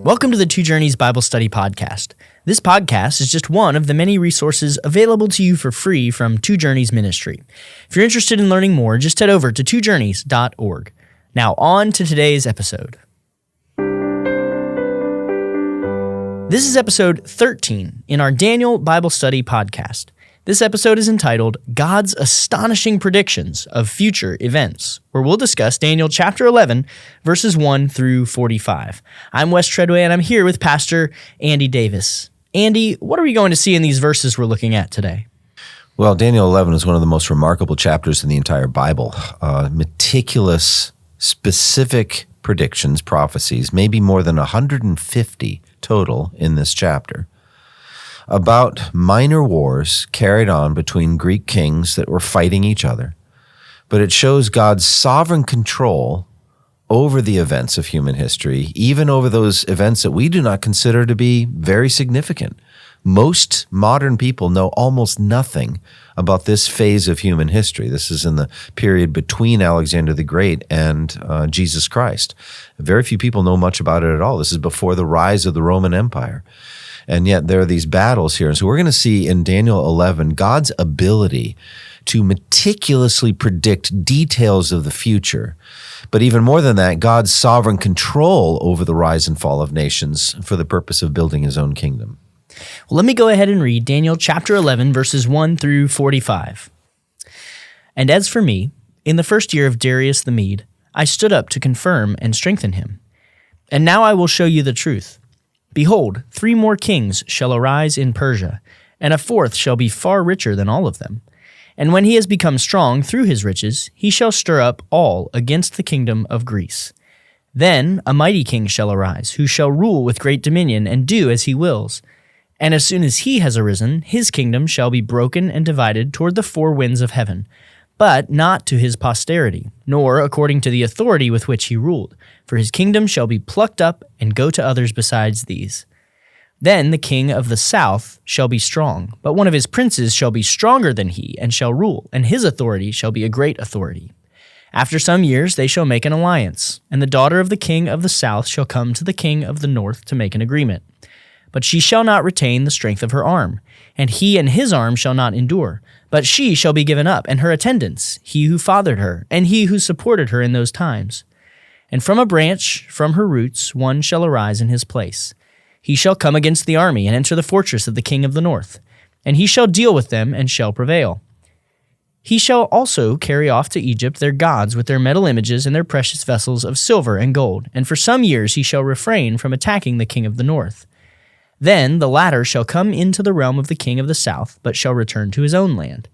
Welcome to the Two Journeys Bible Study Podcast. This podcast is just one of the many resources available to you for free from Two Journeys Ministry. If you're interested in learning more, just head over to twojourneys.org. Now on to today's episode. This is episode 13 in our Daniel Bible Study Podcast. This episode is entitled God's Astonishing Predictions of Future Events, where we'll discuss Daniel chapter 11, verses 1 through 45. I'm Wes Treadway, and I'm here with Pastor Andy Davis. Andy, what are we going to see in these verses we're looking at today? Well, Daniel 11 is one of the most remarkable chapters in the entire Bible. Meticulous, specific predictions, prophecies, maybe more than 150 total in this chapter, about minor wars carried on between Greek kings that were fighting each other. But it shows God's sovereign control over the events of human history, even over those events that we do not consider to be very significant. Most modern people know almost nothing about this phase of human history. This is in the period between Alexander the Great and Jesus Christ. Very few people know much about it at all. This is before the rise of the Roman Empire. And yet there are these battles here. And so we're going to see in Daniel 11 God's ability to meticulously predict details of the future. But even more than that, God's sovereign control over the rise and fall of nations for the purpose of building his own kingdom. Well, let me go ahead and read Daniel chapter 11, verses 1 through 45. And as for me, in the first year of Darius the Mede, I stood up to confirm and strengthen him. And now I will show you the truth. Behold, 3 more kings shall arise in Persia, and a 4th shall be far richer than all of them. And when he has become strong through his riches, he shall stir up all against the kingdom of Greece. Then a mighty king shall arise, who shall rule with great dominion and do as he wills. And as soon as he has arisen, his kingdom shall be broken and divided toward the 4 winds of heaven, but not to his posterity, nor according to the authority with which he ruled, for his kingdom shall be plucked up and go to others besides these. Then the king of the south shall be strong, but one of his princes shall be stronger than he, and shall rule, and his authority shall be a great authority. After some years they shall make an alliance, and the daughter of the king of the south shall come to the king of the north to make an agreement. But she shall not retain the strength of her arm, and he and his arm shall not endure. But she shall be given up, and her attendants, he who fathered her, and he who supported her in those times. And from a branch, from her roots, one shall arise in his place. He shall come against the army, and enter the fortress of the king of the north. And he shall deal with them, and shall prevail. He shall also carry off to Egypt their gods with their metal images and their precious vessels of silver and gold. And for some years he shall refrain from attacking the king of the north. Then the latter shall come into the realm of the king of the south, but shall return to his own land.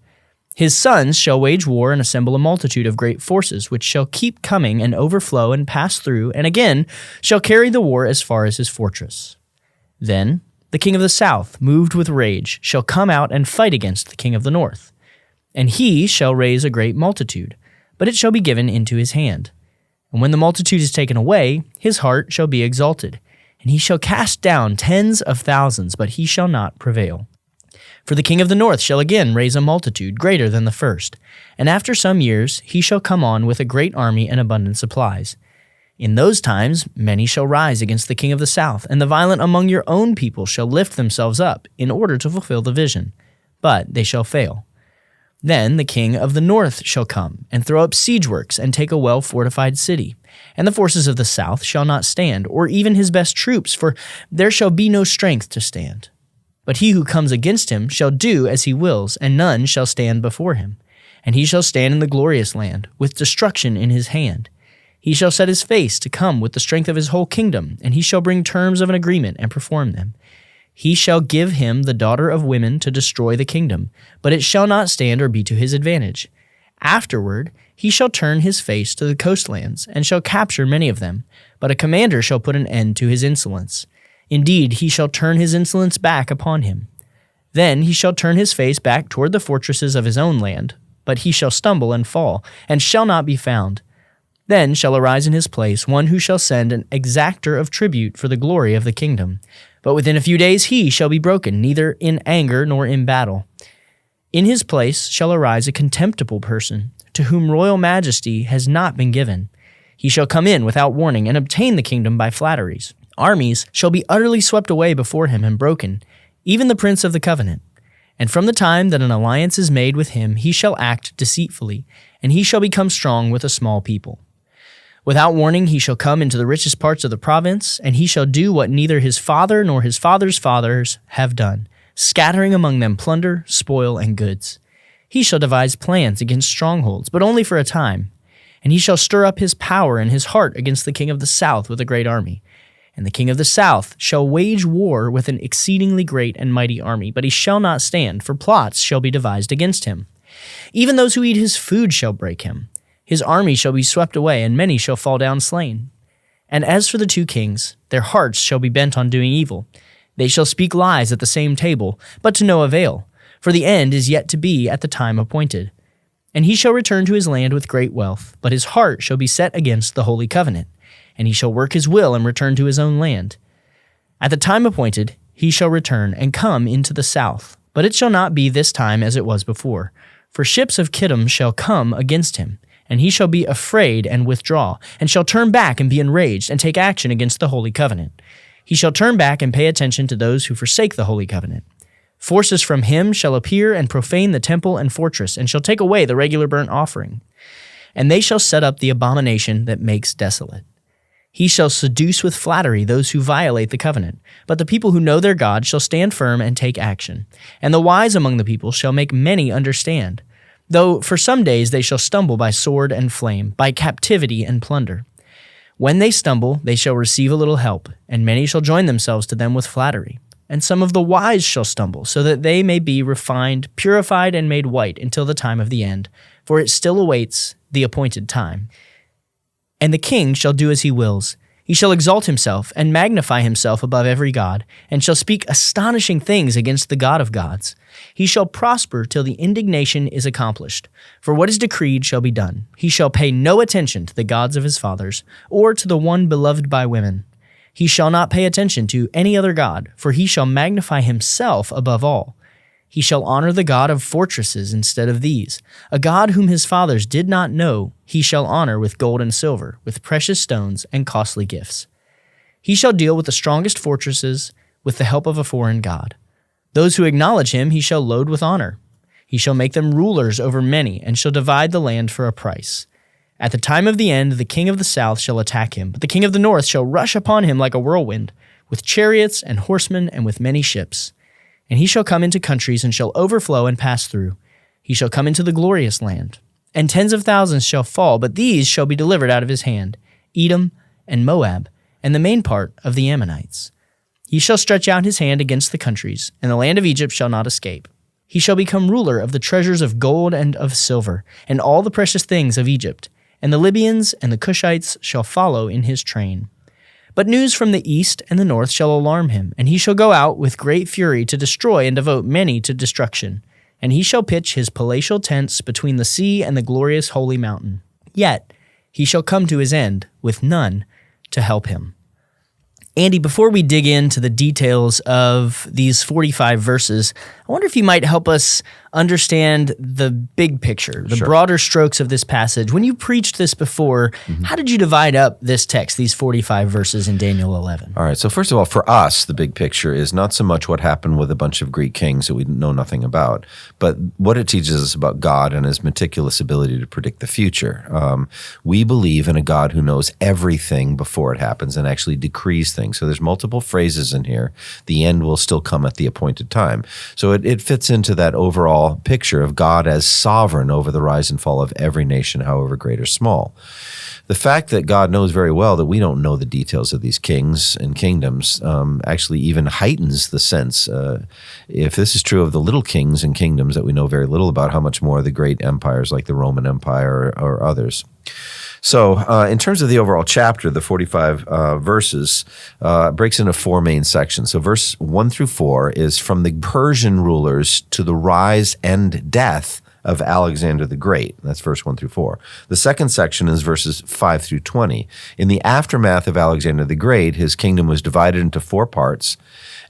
His sons shall wage war and assemble a multitude of great forces, which shall keep coming and overflow and pass through, and again shall carry the war as far as his fortress. Then the king of the south, moved with rage, shall come out and fight against the king of the north. And he shall raise a great multitude, but it shall be given into his hand. And when the multitude is taken away, his heart shall be exalted. And he shall cast down tens of thousands, but he shall not prevail. For the king of the north shall again raise a multitude greater than the first. And after some years he shall come on with a great army and abundant supplies. In those times many shall rise against the king of the south, and the violent among your own people shall lift themselves up in order to fulfill the vision. But they shall fail. Then the king of the north shall come, and throw up siege works, and take a well-fortified city. And the forces of the south shall not stand, or even his best troops, for there shall be no strength to stand. But he who comes against him shall do as he wills, and none shall stand before him. And he shall stand in the glorious land, with destruction in his hand. He shall set his face to come with the strength of his whole kingdom, and he shall bring terms of an agreement and perform them. He shall give him the daughter of women to destroy the kingdom, but it shall not stand or be to his advantage. Afterward he shall turn his face to the coastlands, and shall capture many of them, but a commander shall put an end to his insolence. Indeed, he shall turn his insolence back upon him. Then he shall turn his face back toward the fortresses of his own land, but he shall stumble and fall, and shall not be found. Then shall arise in his place one who shall send an exactor of tribute for the glory of the kingdom. But within a few days he shall be broken, neither in anger nor in battle. In his place shall arise a contemptible person, to whom royal majesty has not been given. He shall come in without warning and obtain the kingdom by flatteries. armies shall be utterly swept away before him and broken, even the prince of the covenant. And from the time that an alliance is made with him, he shall act deceitfully, and he shall become strong with a small people. Without warning he shall come into the richest parts of the province, and he shall do what neither his father nor his father's fathers have done, scattering among them plunder, spoil, and goods. He shall devise plans against strongholds, but only for a time. And he shall stir up his power and his heart against the king of the south with a great army. And the king of the south shall wage war with an exceedingly great and mighty army, but he shall not stand, for plots shall be devised against him. Even those who eat his food shall break him. His army shall be swept away, and many shall fall down slain. And as for the two kings, their hearts shall be bent on doing evil. They shall speak lies at the same table, but to no avail, for the end is yet to be at the time appointed. And he shall return to his land with great wealth, but his heart shall be set against the holy covenant, and he shall work his will and return to his own land. At the time appointed, he shall return and come into the south, but it shall not be this time as it was before. For ships of Kittim shall come against him, and he shall be afraid and withdraw, and shall turn back and be enraged, and take action against the holy covenant. He shall turn back and pay attention to those who forsake the holy covenant. Forces from him shall appear and profane the temple and fortress, and shall take away the regular burnt offering. And they shall set up the abomination that makes desolate. He shall seduce with flattery those who violate the covenant, but the people who know their God shall stand firm and take action. And the wise among the people shall make many understand, though for some days they shall stumble by sword and flame, by captivity and plunder. When they stumble, they shall receive a little help, and many shall join themselves to them with flattery. And some of the wise shall stumble, so that they may be refined, purified, and made white until the time of the end, for it still awaits the appointed time. And the king shall do as he wills. He shall exalt himself and magnify himself above every god, and shall speak astonishing things against the God of gods. He shall prosper till the indignation is accomplished. For what is decreed shall be done. He shall pay no attention to the gods of his fathers, or to the one beloved by women. He shall not pay attention to any other god, for he shall magnify himself above all. He shall honor the God of fortresses instead of these. A God whom his fathers did not know, he shall honor with gold and silver, with precious stones and costly gifts. He shall deal with the strongest fortresses with the help of a foreign god. Those who acknowledge him he shall load with honor. He shall make them rulers over many, and shall divide the land for a price. At the time of the end, the king of the south shall attack him, but the king of the north shall rush upon him like a whirlwind, with chariots and horsemen and with many ships. And he shall come into countries and shall overflow and pass through. He shall come into the glorious land. And tens of thousands shall fall, but these shall be delivered out of his hand, Edom and Moab, and the main part of the Ammonites. He shall stretch out his hand against the countries, and the land of Egypt shall not escape. He shall become ruler of the treasures of gold and of silver, and all the precious things of Egypt. And the Libyans and the Cushites shall follow in his train. But news from the east and the north shall alarm him, and he shall go out with great fury to destroy and devote many to destruction. And he shall pitch his palatial tents between the sea and the glorious holy mountain. Yet he shall come to his end with none to help him. Andy, before we dig into the details of these 45 verses, I wonder if you might help us understand the big picture, the broader strokes of this passage. When you preached this before, how did you divide up this text, these 45 verses in Daniel 11? All right, so first of all, for us, the big picture is not so much what happened with a bunch of Greek kings that we know nothing about, but what it teaches us about God and his meticulous ability to predict the future. We believe in a God who knows everything before it happens and actually decrees things. So there's multiple phrases in here. The end will still come at the appointed time. So it fits into that overall picture of God as sovereign over the rise and fall of every nation, however great or small. The fact that God knows very well that we don't know the details of these kings and kingdoms actually even heightens the sense. If this is true of the little kings and kingdoms that we know very little about, how much more the great empires like the Roman Empire or others. So in terms of the overall chapter, the 45 verses breaks into four main sections. So verse 1 through 4 is from the Persian rulers to the rise and death of Alexander the Great. That's verse 1 through 4. The second section is verses 5 through 20. In the aftermath of Alexander the Great, his kingdom was divided into 4 parts.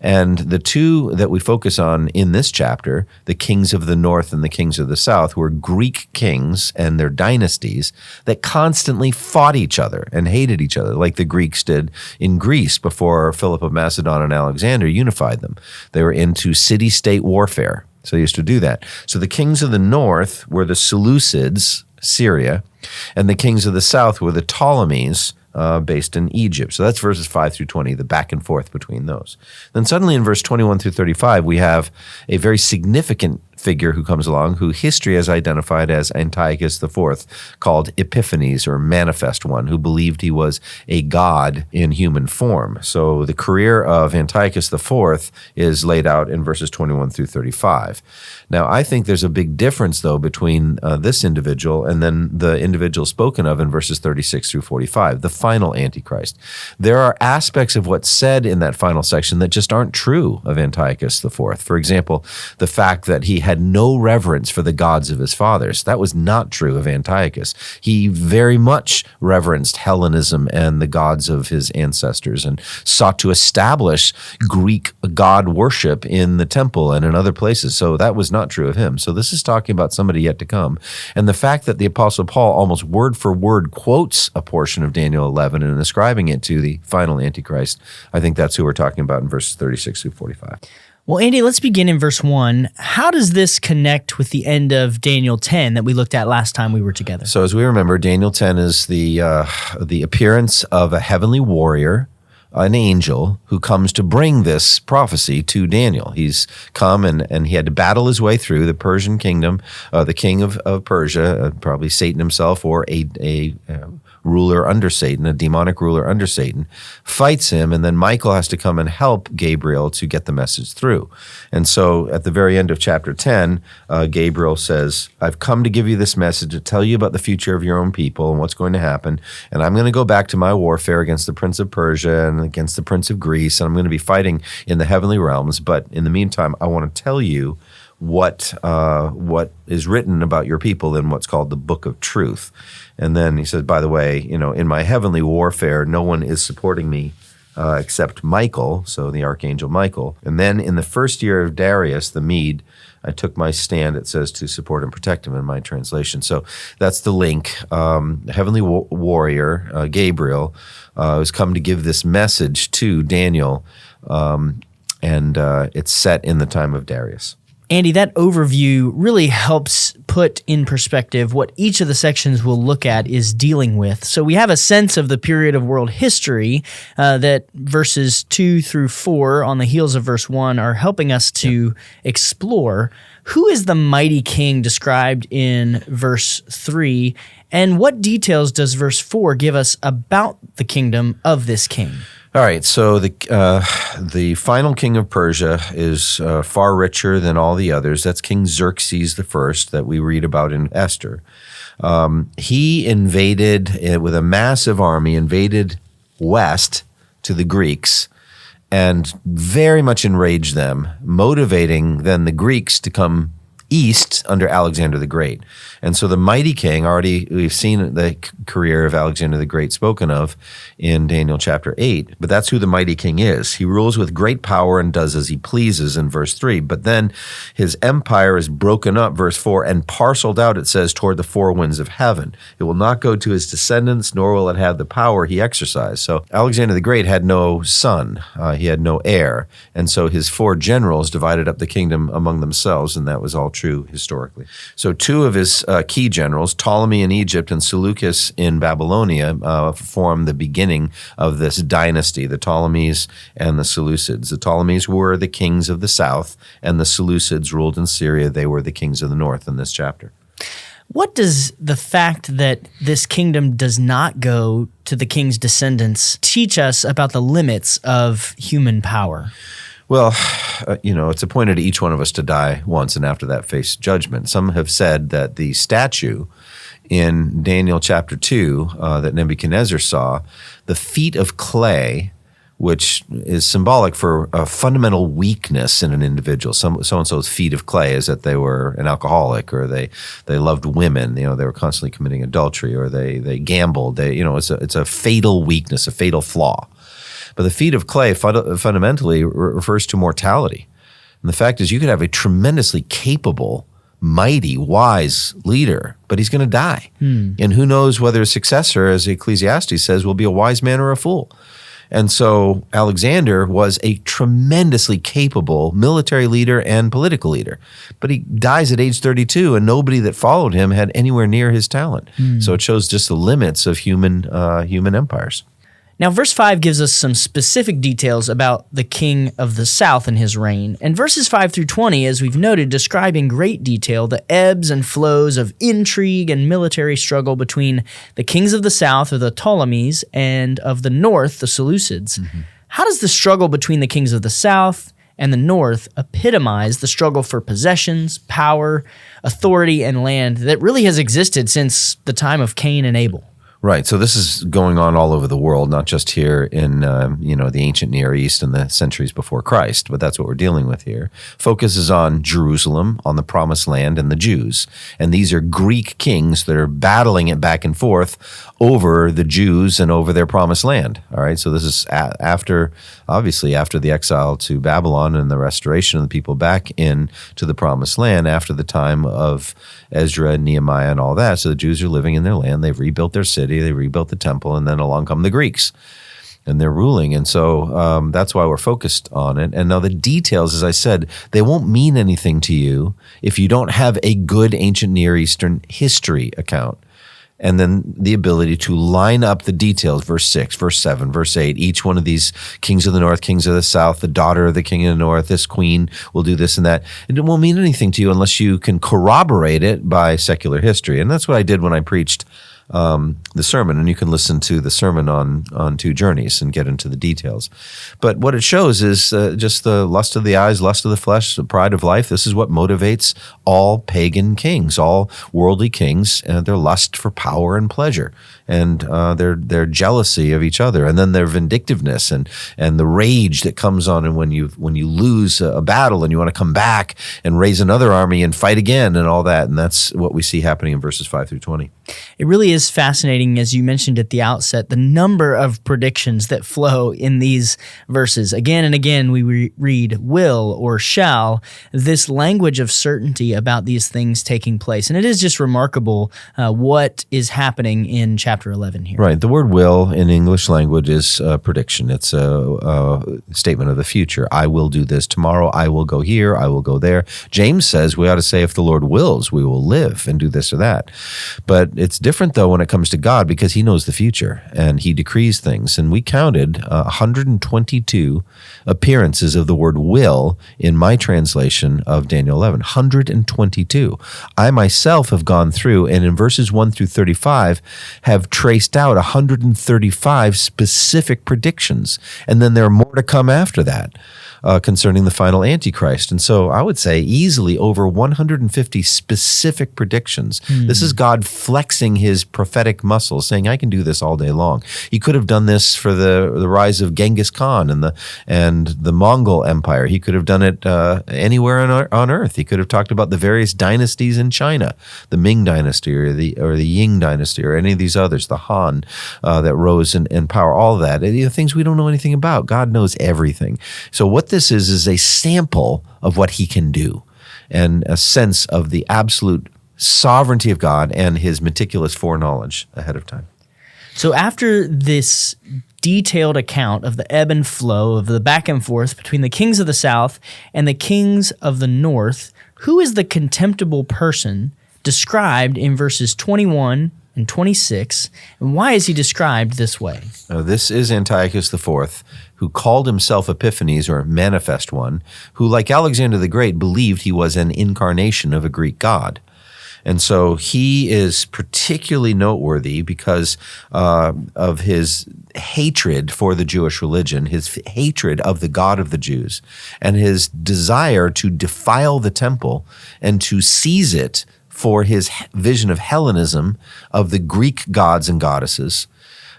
And the two that we focus on in this chapter, the kings of the north and the kings of the south, were Greek kings and their dynasties that constantly fought each other and hated each other, like the Greeks did in Greece before Philip of Macedon and Alexander unified them. They were into city-state warfare, so they used to do that. So the kings of the north were the Seleucids, Syria, and the kings of the south were the Ptolemies, based in Egypt. So that's verses 5 through 20, the back and forth between those. Then suddenly in verse 21 through 35, we have a very significant figure who comes along, who history has identified as Antiochus IV, called Epiphanes, or Manifest One, who believed he was a god in human form. So the career of Antiochus IV is laid out in verses 21 through 35. Now, I think there's a big difference, though, between this individual and then the individual spoken of in verses 36 through 45, the final Antichrist. There are aspects of what's said in that final section that just aren't true of Antiochus IV. For example, the fact that he had no reverence for the gods of his fathers. That was not true of Antiochus. He very much reverenced Hellenism and the gods of his ancestors and sought to establish Greek god worship in the temple and in other places. So that was not true of him. So this is talking about somebody yet to come. And the fact that the Apostle Paul almost word for word quotes a portion of Daniel 11 and ascribing it to the final Antichrist, I think that's who we're talking about in verses 36 through 45. Well, Andy, let's begin in verse 1. How does this connect with the end of Daniel 10 that we looked at last time we were together? So as we remember, Daniel 10 is the appearance of a heavenly warrior, an angel, who comes to bring this prophecy to Daniel. He's come and he had to battle his way through the Persian kingdom, the king of Persia, probably Satan himself, or a ruler under Satan, a demonic ruler under Satan, fights him, and then Michael has to come and help Gabriel to get the message through. And so at the very end of chapter 10, Gabriel says, I've come to give you this message to tell you about the future of your own people and what's going to happen, and I'm going to go back to my warfare against the prince of Persia and against the prince of Greece, and I'm going to be fighting in the heavenly realms, but in the meantime, I want to tell you what is written about your people in what's called the Book of Truth. And then he says, by the way, in my heavenly warfare, no one is supporting me except Michael, so the archangel Michael. And then in the first year of Darius the Mede, I took my stand, it says, to support and protect him in my translation. So that's the link. Heavenly warrior, Gabriel, has come to give this message to Daniel, and it's set in the time of Darius. Andy, that overview really helps put in perspective what each of the sections we'll look at is dealing with. So we have a sense of the period of world history that verses 2 through 4 on the heels of verse 1 are helping us to explore. Who is the mighty king described in verse 3, and what details does verse 4 give us about the kingdom of this king? All right, so the final king of Persia is far richer than all the others. That's King Xerxes I that we read about in Esther. He invaded with a massive army, invaded west to the Greeks, and very much enraged them, motivating then the Greeks to come east under Alexander the Great. And so the mighty king, already we've seen the career of Alexander the Great spoken of in Daniel chapter 8, but that's who the mighty king is. He rules with great power and does as he pleases in verse 3, but then his empire is broken up, verse 4, and parceled out, it says, toward the four winds of heaven. It will not go to his descendants, nor will it have the power he exercised. So Alexander the Great had no son, he had no heir, and so his four generals divided up the kingdom among themselves, and that was all true historically. So two of his key generals, Ptolemy in Egypt and Seleucus in Babylonia, form the beginning of this dynasty, the Ptolemies and the Seleucids. The Ptolemies were the kings of the south, and the Seleucids ruled in Syria. They were the kings of the north in this chapter. What does the fact that this kingdom does not go to the king's descendants teach us about the limits of human power? Well, it's appointed to each one of us to die once, and after that face judgment. Some have said that the statue in Daniel chapter 2 that Nebuchadnezzar saw, the feet of clay which is symbolic for a fundamental weakness in an individual. So-and-so's feet of clay is that they were an alcoholic, or they loved women. They were constantly committing adultery, or they gambled. It's a fatal weakness, a fatal flaw. But the feet of clay fundamentally refers to mortality. And the fact is, you could have a tremendously capable, mighty, wise leader, but he's going to die. And who knows whether his successor, as Ecclesiastes says, will be a wise man or a fool. And so Alexander was a tremendously capable military leader and political leader. But he dies at age 32, and nobody that followed him had anywhere near his talent. So it shows just the limits of human empires. Now, verse 5 gives us some specific details about the king of the south and his reign. And verses 5 through 20, as we've noted, describe in great detail the ebbs and flows of intrigue and military struggle between the kings of the south, or the Ptolemies, and of the north, the Seleucids. How does the struggle between the kings of the south and the north epitomize the struggle for possessions, power, authority, and land that really has existed since the time of Cain and Abel? Right. So this is going on all over the world, not just here in the ancient Near East and the centuries before Christ, but that's what we're dealing with here. Focus is on Jerusalem, on the Promised Land, and the Jews. And these are Greek kings that are battling it back and forth over the Jews and over their Promised Land. All right. So this is after the exile to Babylon and the restoration of the people back into the Promised Land after the time of Ezra and Nehemiah and all that. So the Jews are living in their land. They've rebuilt their city. They rebuilt the temple, and then along come the Greeks, and they're ruling. And so that's why we're focused on it. And now the details, as I said, they won't mean anything to you if you don't have a good ancient Near Eastern history account. And then the ability to line up the details, verse 6, verse 7, verse 8, each one of these kings of the north, kings of the south, the daughter of the king of the north, this queen will do this and that. It won't mean anything to you unless you can corroborate it by secular history. And that's what I did when I preached the sermon, and you can listen to the sermon on Two Journeys and get into the details. But what it shows is just the lust of the eyes, lust of the flesh, the pride of life. This is what motivates all pagan kings, all worldly kings, their lust for power and pleasure, and their jealousy of each other, and then their vindictiveness and the rage that comes on, and when you lose a battle and you want to come back and raise another army and fight again and all that. And that's what we see happening in verses 5 through 20. It really is fascinating, as you mentioned at the outset, the number of predictions that flow in these verses. Again and again, we read will or shall, this language of certainty about these things taking place. And it is just remarkable what is happening in chapter 11 here. Right. The word will in English language is a prediction. It's a statement of the future. I will do this tomorrow. I will go here. I will go there. James says we ought to say, if the Lord wills, we will live and do this or that. But it's different, though, when it comes to God, because he knows the future and he decrees things. And we counted 122 appearances of the word will in my translation of Daniel 11. 122. I myself have gone through, and in verses 1 through 35 have traced out 135 specific predictions. And then there are more to come after that. Concerning the final Antichrist. And so I would say easily over 150 specific predictions. This is God flexing his prophetic muscles, saying, I can do this all day long. He could have done this for the rise of Genghis Khan and the Mongol Empire. He could have done it anywhere on earth. He could have talked about the various dynasties in China, the Ming dynasty or the Ying dynasty or any of these others, the Han that rose in power, all of that. Things we don't know anything about. God knows everything. So what this is a sample of what he can do and a sense of the absolute sovereignty of God and his meticulous foreknowledge ahead of time. So after this detailed account of the ebb and flow of the back and forth between the kings of the south and the kings of the north, who is the contemptible person described in verses 21 and 26, and why is he described this way? This is Antiochus IV, who called himself Epiphanes, or Manifest One, who, like Alexander the Great, believed he was an incarnation of a Greek god. And so he is particularly noteworthy because of his hatred for the Jewish religion, his hatred of the God of the Jews, and his desire to defile the temple and to seize it for his vision of Hellenism, of the Greek gods and goddesses.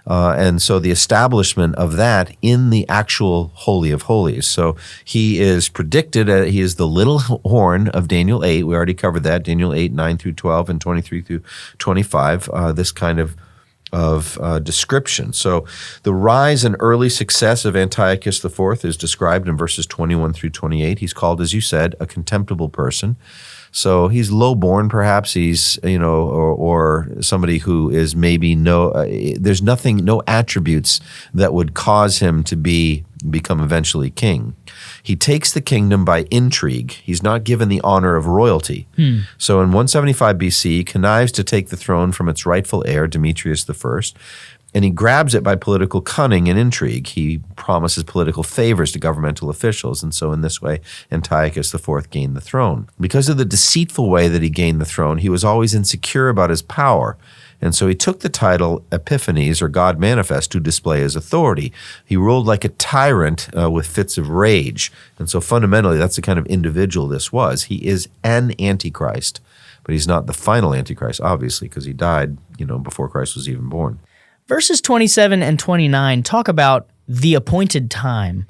And so the establishment of that in the actual Holy of Holies. So he is predicted, he is the little horn of Daniel 8. We already covered that, Daniel 8, 9 through 12, and 23 through 25, this kind of description. So the rise and early success of Antiochus IV is described in verses 21 through 28. He's called, as you said, a contemptible person. So he's low-born, perhaps. He's, or somebody who is maybe there's no attributes that would cause him to become eventually king. He takes the kingdom by intrigue. He's not given the honor of royalty. So in 175 BC, he connives to take the throne from its rightful heir, Demetrius I, and he grabs it by political cunning and intrigue. He promises political favors to governmental officials, and so in this way, Antiochus IV gained the throne. Because of the deceitful way that he gained the throne, he was always insecure about his power, and so he took the title Epiphanes, or God Manifest, to display his authority. He ruled like a tyrant with fits of rage, and so fundamentally, that's the kind of individual this was. He is an Antichrist, but he's not the final Antichrist, obviously, because he died, before Christ was even born. Verses 27 and 29 talk about the appointed time.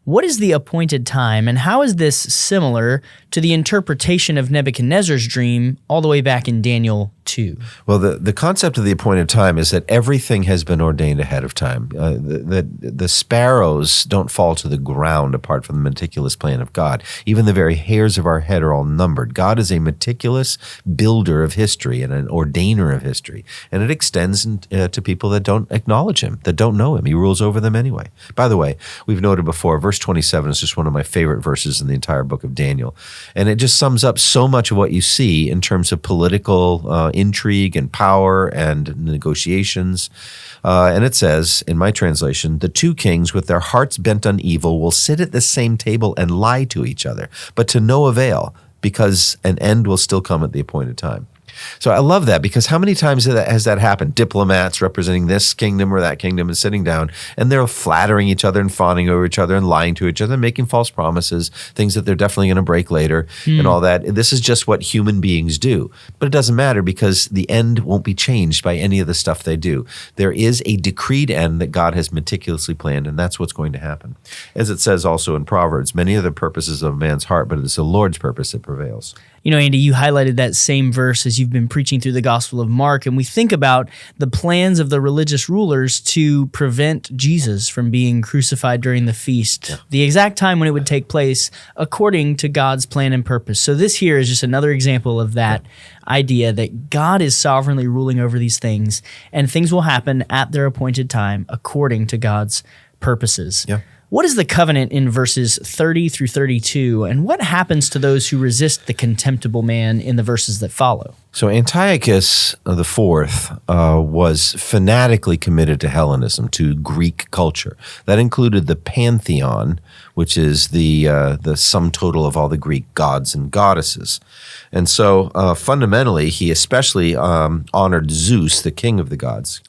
What is the appointed time, and how is this similar to the interpretation of Nebuchadnezzar's dream all the way back in Daniel 2? Well, the concept of the appointed time is that everything has been ordained ahead of time. The sparrows don't fall to the ground apart from the meticulous plan of God. Even the very hairs of our head are all numbered. God is a meticulous builder of history and an ordainer of history, and it extends to people that don't acknowledge him, that don't know him. He rules over them anyway. By the way, we've noted before, verse 27 is just one of my favorite verses in the entire book of Daniel, and it just sums up so much of what you see in terms of political intrigue and power and negotiations. And it says, in my translation, the two kings with their hearts bent on evil will sit at the same table and lie to each other, but to no avail, because an end will still come at the appointed time. So I love that, because how many times has that happened? Diplomats representing this kingdom or that kingdom and sitting down, and they're flattering each other and fawning over each other and lying to each other and making false promises, things that they're definitely going to break later and all that. This is just what human beings do. But it doesn't matter, because the end won't be changed by any of the stuff they do. There is a decreed end that God has meticulously planned, and that's what's going to happen. As it says also in Proverbs, many are the purposes of a man's heart, but it is the Lord's purpose that prevails. Andy, you highlighted that same verse as you've been preaching through the Gospel of Mark, and we think about the plans of the religious rulers to prevent Jesus from being crucified during the feast, the exact time when it would take place according to God's plan and purpose. So this here is just another example of that idea that God is sovereignly ruling over these things, and things will happen at their appointed time according to God's purposes. Yeah. What is the covenant in verses 30 through 32, and what happens to those who resist the contemptible man in the verses that follow? So Antiochus IV was fanatically committed to Hellenism, to Greek culture. That included the pantheon, which is the sum total of all the Greek gods and goddesses. And so fundamentally, he especially honored Zeus, the king of the gods.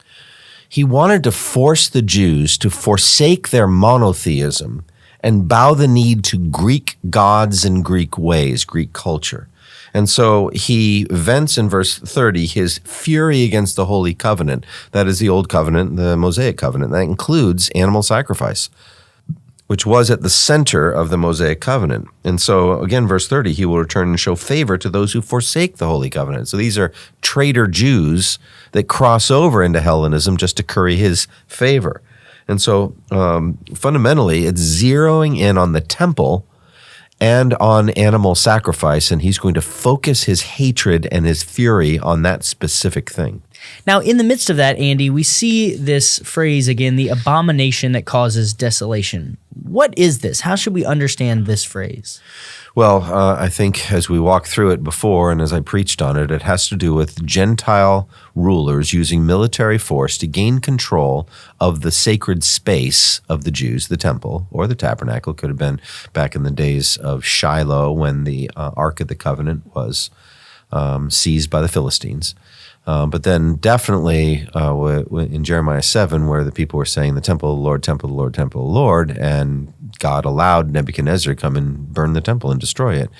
He wanted to force the Jews to forsake their monotheism and bow the knee to Greek gods and Greek ways, Greek culture. And so he vents in verse 30 his fury against the Holy Covenant. That is the Old Covenant, the Mosaic Covenant. That includes animal sacrifice, which was at the center of the Mosaic Covenant. And so, again, verse 30, he will return and show favor to those who forsake the Holy Covenant. So these are traitor Jews that cross over into Hellenism just to curry his favor. And so, fundamentally, it's zeroing in on the temple and on animal sacrifice, and he's going to focus his hatred and his fury on that specific thing. Now, in the midst of that, Andy, we see this phrase again, the abomination that causes desolation. What is this? How should we understand this phrase? Well, I think as we walked through it before and as I preached on it, it has to do with Gentile rulers using military force to gain control of the sacred space of the Jews, the temple or the tabernacle. Could have been back in the days of Shiloh when the Ark of the Covenant was seized by the Philistines. But then definitely in Jeremiah 7, where the people were saying, the temple of the Lord, temple of the Lord, temple of the Lord, and God allowed Nebuchadnezzar to come and burn the temple and destroy it.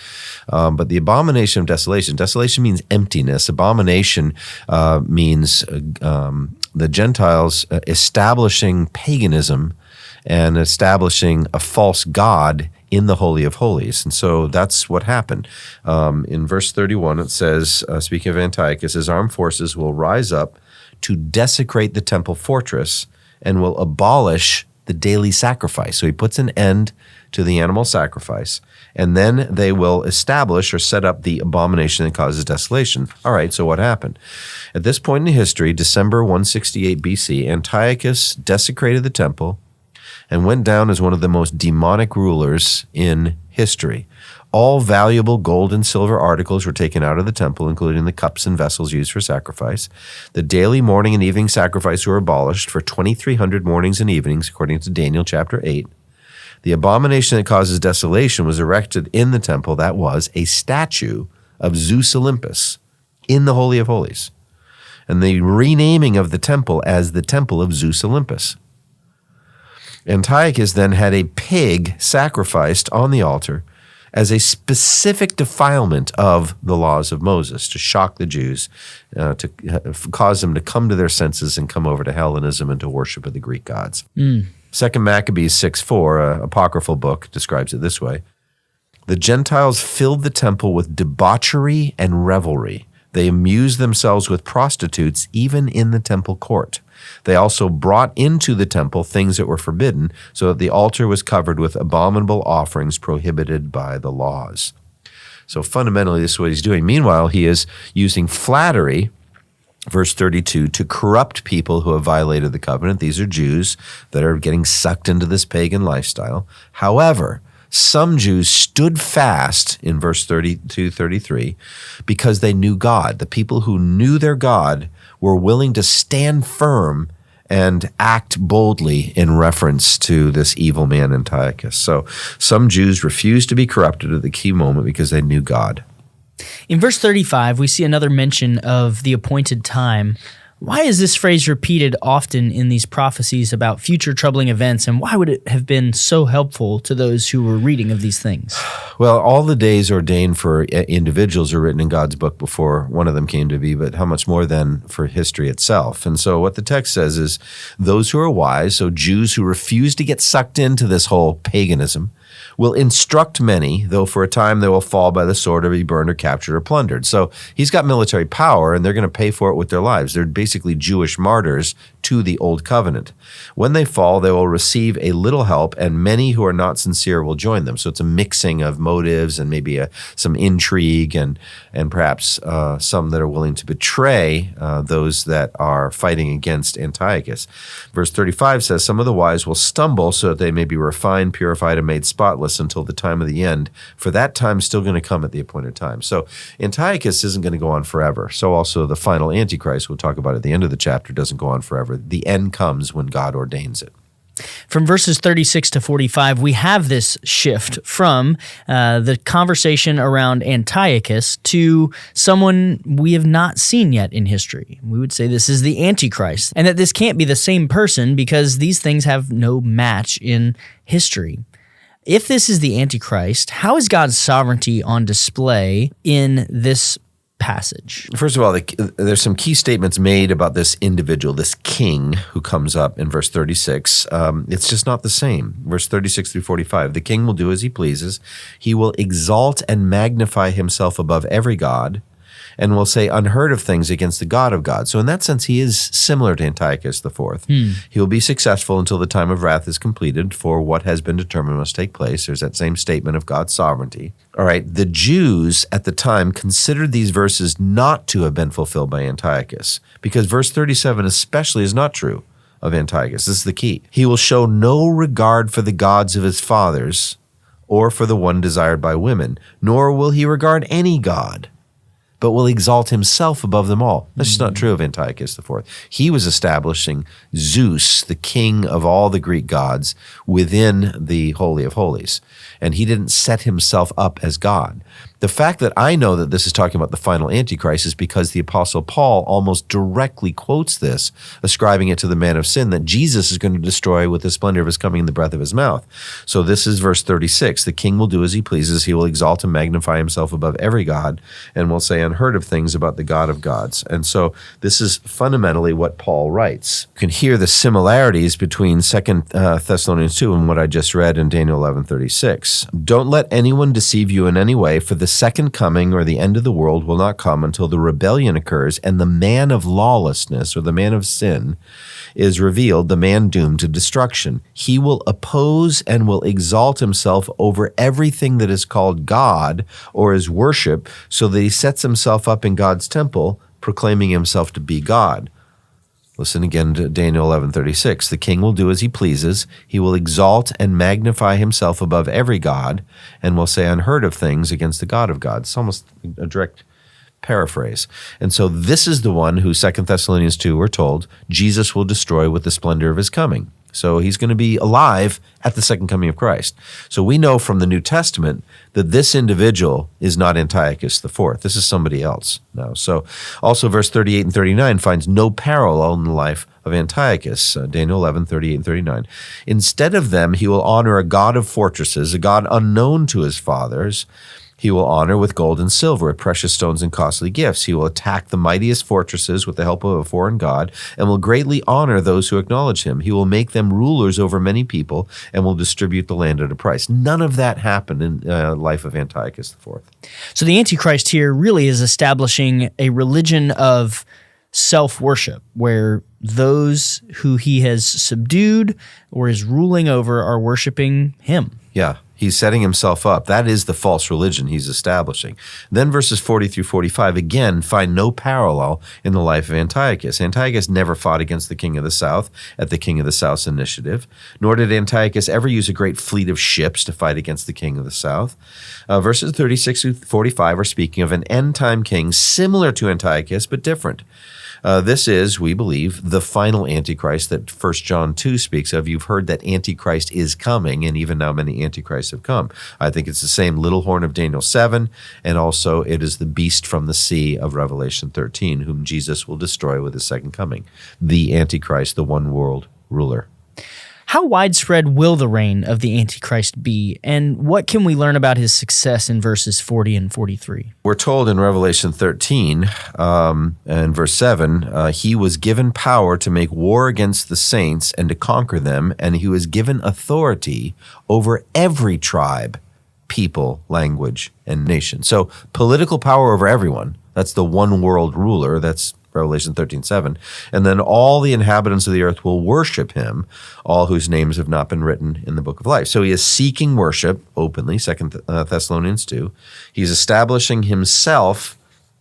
But the abomination of desolation means emptiness. Abomination means the Gentiles establishing paganism and establishing a false god in the Holy of Holies. And so that's what happened. In verse 31, it says, speaking of Antiochus, his armed forces will rise up to desecrate the temple fortress and will abolish the daily sacrifice. So he puts an end to the animal sacrifice, and then they will establish or set up the abomination that causes desolation. All right, so what happened? At this point in history, December 168 BC, Antiochus desecrated the temple and went down as one of the most demonic rulers in history. All valuable gold and silver articles were taken out of the temple, including the cups and vessels used for sacrifice. The daily morning and evening sacrifice were abolished for 2,300 mornings and evenings, according to Daniel chapter 8. The abomination that causes desolation was erected in the temple. That was a statue of Zeus Olympus in the Holy of Holies, and the renaming of the temple as the Temple of Zeus Olympus. Antiochus then had a pig sacrificed on the altar as a specific defilement of the laws of Moses, to shock the Jews, to cause them to come to their senses and come over to Hellenism and to worship of the Greek gods. 2 Maccabees 6:4, an apocryphal book, describes it this way. The Gentiles filled the temple with debauchery and revelry. They amused themselves with prostitutes even in the temple court. They also brought into the temple things that were forbidden, so that the altar was covered with abominable offerings prohibited by the laws. So fundamentally, this is what he's doing. Meanwhile, he is using flattery, verse 32, to corrupt people who have violated the covenant. These are Jews that are getting sucked into this pagan lifestyle. However, some Jews stood fast in verse 32, 33, because they knew God. The people who knew their God were willing to stand firm and act boldly in reference to this evil man Antiochus. So some Jews refused to be corrupted at the key moment because they knew God. In verse 35, we see another mention of the appointed time. Why is this phrase repeated often in these prophecies about future troubling events, and why would it have been so helpful to those who were reading of these things? Well, all the days ordained for individuals are written in God's book before one of them came to be, but how much more then for history itself? And so what the text says is those who are wise, so Jews who refuse to get sucked into this whole paganism, will instruct many, though for a time they will fall by the sword or be burned or captured or plundered. So he's got military power, and they're going to pay for it with their lives. They're basically Jewish martyrs to the old covenant. When they fall, they will receive a little help, and many who are not sincere will join them. So it's a mixing of motives and maybe some intrigue and perhaps some that are willing to betray those that are fighting against Antiochus. Verse 35 says, some of the wise will stumble so that they may be refined, purified, and made spotless until the time of the end, for that time is still going to come at the appointed time. So Antiochus isn't going to go on forever. So also the final Antichrist, we'll talk about at the end of the chapter, doesn't go on forever. The end comes when God ordains it. From verses 36 to 45, we have this shift from the conversation around Antiochus to someone we have not seen yet in history. We would say this is the Antichrist, and that this can't be the same person because these things have no match in history. If this is the Antichrist, how is God's sovereignty on display in this passage? First of all, there's some key statements made about this individual, this king who comes up in verse 36. It's just not the same. Verse 36 through 45, the king will do as he pleases. He will exalt and magnify himself above every god, and will say unheard of things against the God of gods. So in that sense, he is similar to Antiochus IV. He will be successful until the time of wrath is completed, for what has been determined must take place. There's that same statement of God's sovereignty. All right, the Jews at the time considered these verses not to have been fulfilled by Antiochus, because verse 37 especially is not true of Antiochus. This is the key. He will show no regard for the gods of his fathers or for the one desired by women, nor will he regard any god, but will exalt himself above them all. That's just not true of Antiochus IV. He was establishing Zeus, the king of all the Greek gods, within the Holy of Holies. And he didn't set himself up as God. The fact that I know that this is talking about the final Antichrist is because the Apostle Paul almost directly quotes this, ascribing it to the man of sin that Jesus is going to destroy with the splendor of his coming and the breath of his mouth. So this is verse 36. The king will do as he pleases. He will exalt and magnify himself above every god and will say unheard of things about the God of gods. And so this is fundamentally what Paul writes. You can hear the similarities between 2 Thessalonians 2 and what I just read in Daniel 11:36. Don't let anyone deceive you in any way, for the second coming or the end of the world will not come until the rebellion occurs and the man of lawlessness or the man of sin is revealed, the man doomed to destruction. He will oppose and will exalt himself over everything that is called God or is worship, so that he sets himself up in God's temple, proclaiming himself to be God. Listen again to Daniel 11:36. The king will do as he pleases. He will exalt and magnify himself above every god and will say unheard of things against the God of gods. It's almost a direct paraphrase. And so this is the one who 2 Thessalonians 2 we're told Jesus will destroy with the splendor of his coming. So he's going to be alive at the second coming of Christ. So we know from the New Testament that this individual is not Antiochus IV. This is somebody else now. So also verse 38 and 39 finds no parallel in the life of Antiochus, Daniel 11:38 and 39. Instead of them, he will honor a god of fortresses, a god unknown to his fathers. He will honor with gold and silver, precious stones and costly gifts. He will attack the mightiest fortresses with the help of a foreign god and will greatly honor those who acknowledge him. He will make them rulers over many people and will distribute the land at a price. None of that happened in the life of Antiochus IV. So the Antichrist here really is establishing a religion of self-worship, where those who he has subdued or is ruling over are worshiping him. Yeah. He's setting himself up. That is the false religion he's establishing. Then verses 40 through 45, again, find no parallel in the life of Antiochus. Antiochus never fought against the king of the south at the king of the south's initiative, nor did Antiochus ever use a great fleet of ships to fight against the king of the south. Verses 36 through 45 are speaking of an end-time king similar to Antiochus, but different. This is, we believe, the final Antichrist that 1 John 2 speaks of. You've heard that Antichrist is coming, and even now many Antichrists have come. I think it's the same little horn of Daniel 7, and also it is the beast from the sea of Revelation 13, whom Jesus will destroy with his second coming. The Antichrist, the one world ruler. How widespread will the reign of the Antichrist be, and what can we learn about his success in verses 40 and 43? We're told in Revelation 13 and verse 7, he was given power to make war against the saints and to conquer them, and he was given authority over every tribe, people, language, and nation. So political power over everyone. That's the one world ruler. That's Revelation 13:7. And then all the inhabitants of the earth will worship him, all whose names have not been written in the book of life. So he is seeking worship openly, 2 Thessalonians 2. He's establishing himself.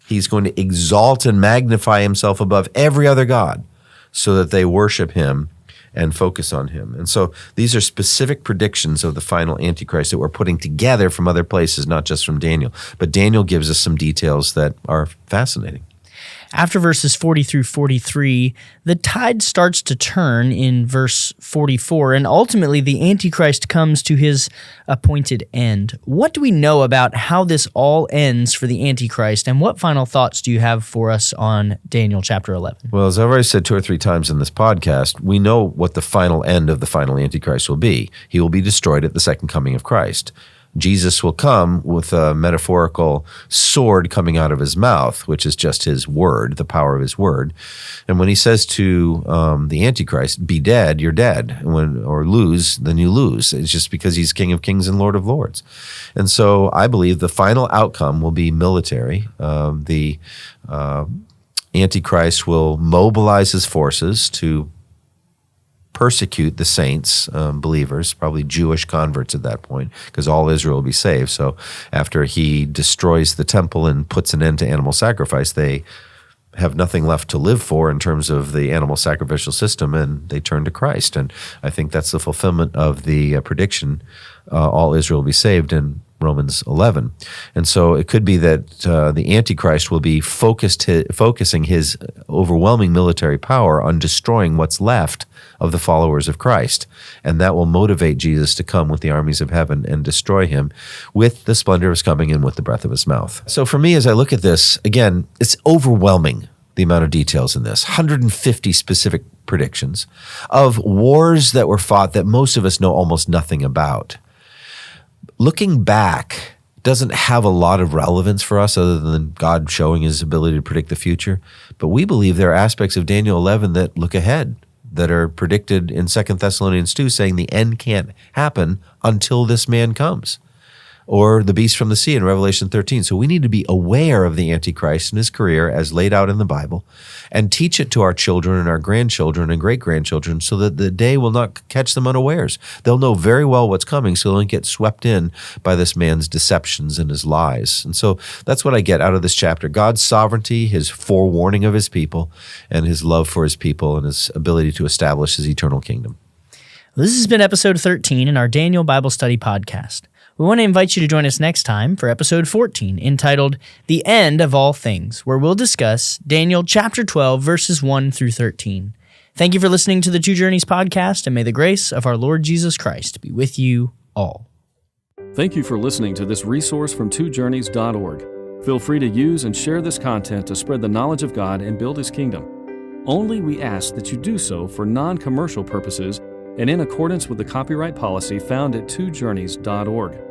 He's going to exalt and magnify himself above every other god so that they worship him and focus on him. And so these are specific predictions of the final Antichrist that we're putting together from other places, not just from Daniel. But Daniel gives us some details that are fascinating. After verses 40 through 43, the tide starts to turn in verse 44, and ultimately the Antichrist comes to his appointed end. What do we know about how this all ends for the Antichrist, and what final thoughts do you have for us on Daniel chapter 11? Well, as I've already said 2 or 3 times in this podcast, we know what the final end of the final Antichrist will be. He will be destroyed at the second coming of Christ. Jesus will come with a metaphorical sword coming out of his mouth, which is just his word, the power of his word. And when he says to the Antichrist, be dead, you're dead, or lose, then you lose. It's just because he's King of Kings and Lord of Lords. And so I believe the final outcome will be military. The Antichrist will mobilize his forces to persecute the saints, believers, probably Jewish converts at that point, because all Israel will be saved. So after he destroys the temple and puts an end to animal sacrifice, they have nothing left to live for in terms of the animal sacrificial system, and they turn to Christ. And I think that's the fulfillment of the prediction, all Israel will be saved. And Romans 11. And so it could be that the Antichrist will be focusing his overwhelming military power on destroying what's left of the followers of Christ. And that will motivate Jesus to come with the armies of heaven and destroy him with the splendor of his coming and with the breath of his mouth. So for me, as I look at this, again, it's overwhelming, the amount of details in this. 150 specific predictions of wars that were fought that most of us know almost nothing about. Looking back doesn't have a lot of relevance for us other than God showing his ability to predict the future. But we believe there are aspects of Daniel 11 that look ahead, that are predicted in 2 Thessalonians 2, saying the end can't happen until this man comes. Or the beast from the sea in Revelation 13. So we need to be aware of the Antichrist and his career as laid out in the Bible and teach it to our children and our grandchildren and great-grandchildren so that the day will not catch them unawares. They'll know very well what's coming so they don't get swept in by this man's deceptions and his lies. And so that's what I get out of this chapter. God's sovereignty, his forewarning of his people, and his love for his people and his ability to establish his eternal kingdom. This has been episode 13 in our Daniel Bible Study podcast. We want to invite you to join us next time for episode 14, entitled The End of All Things, where we'll discuss Daniel chapter 12, verses 1 through 13. Thank you for listening to the Two Journeys podcast, and may the grace of our Lord Jesus Christ be with you all. Thank you for listening to this resource from twojourneys.org. Feel free to use and share this content to spread the knowledge of God and build his kingdom. Only we ask that you do so for non-commercial purposes and in accordance with the copyright policy found at twojourneys.org.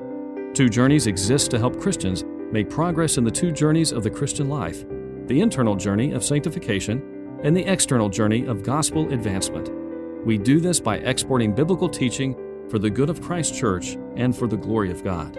Two Journeys exists to help Christians make progress in the two journeys of the Christian life, the internal journey of sanctification and the external journey of gospel advancement. We do this by exporting biblical teaching for the good of Christ's church and for the glory of God.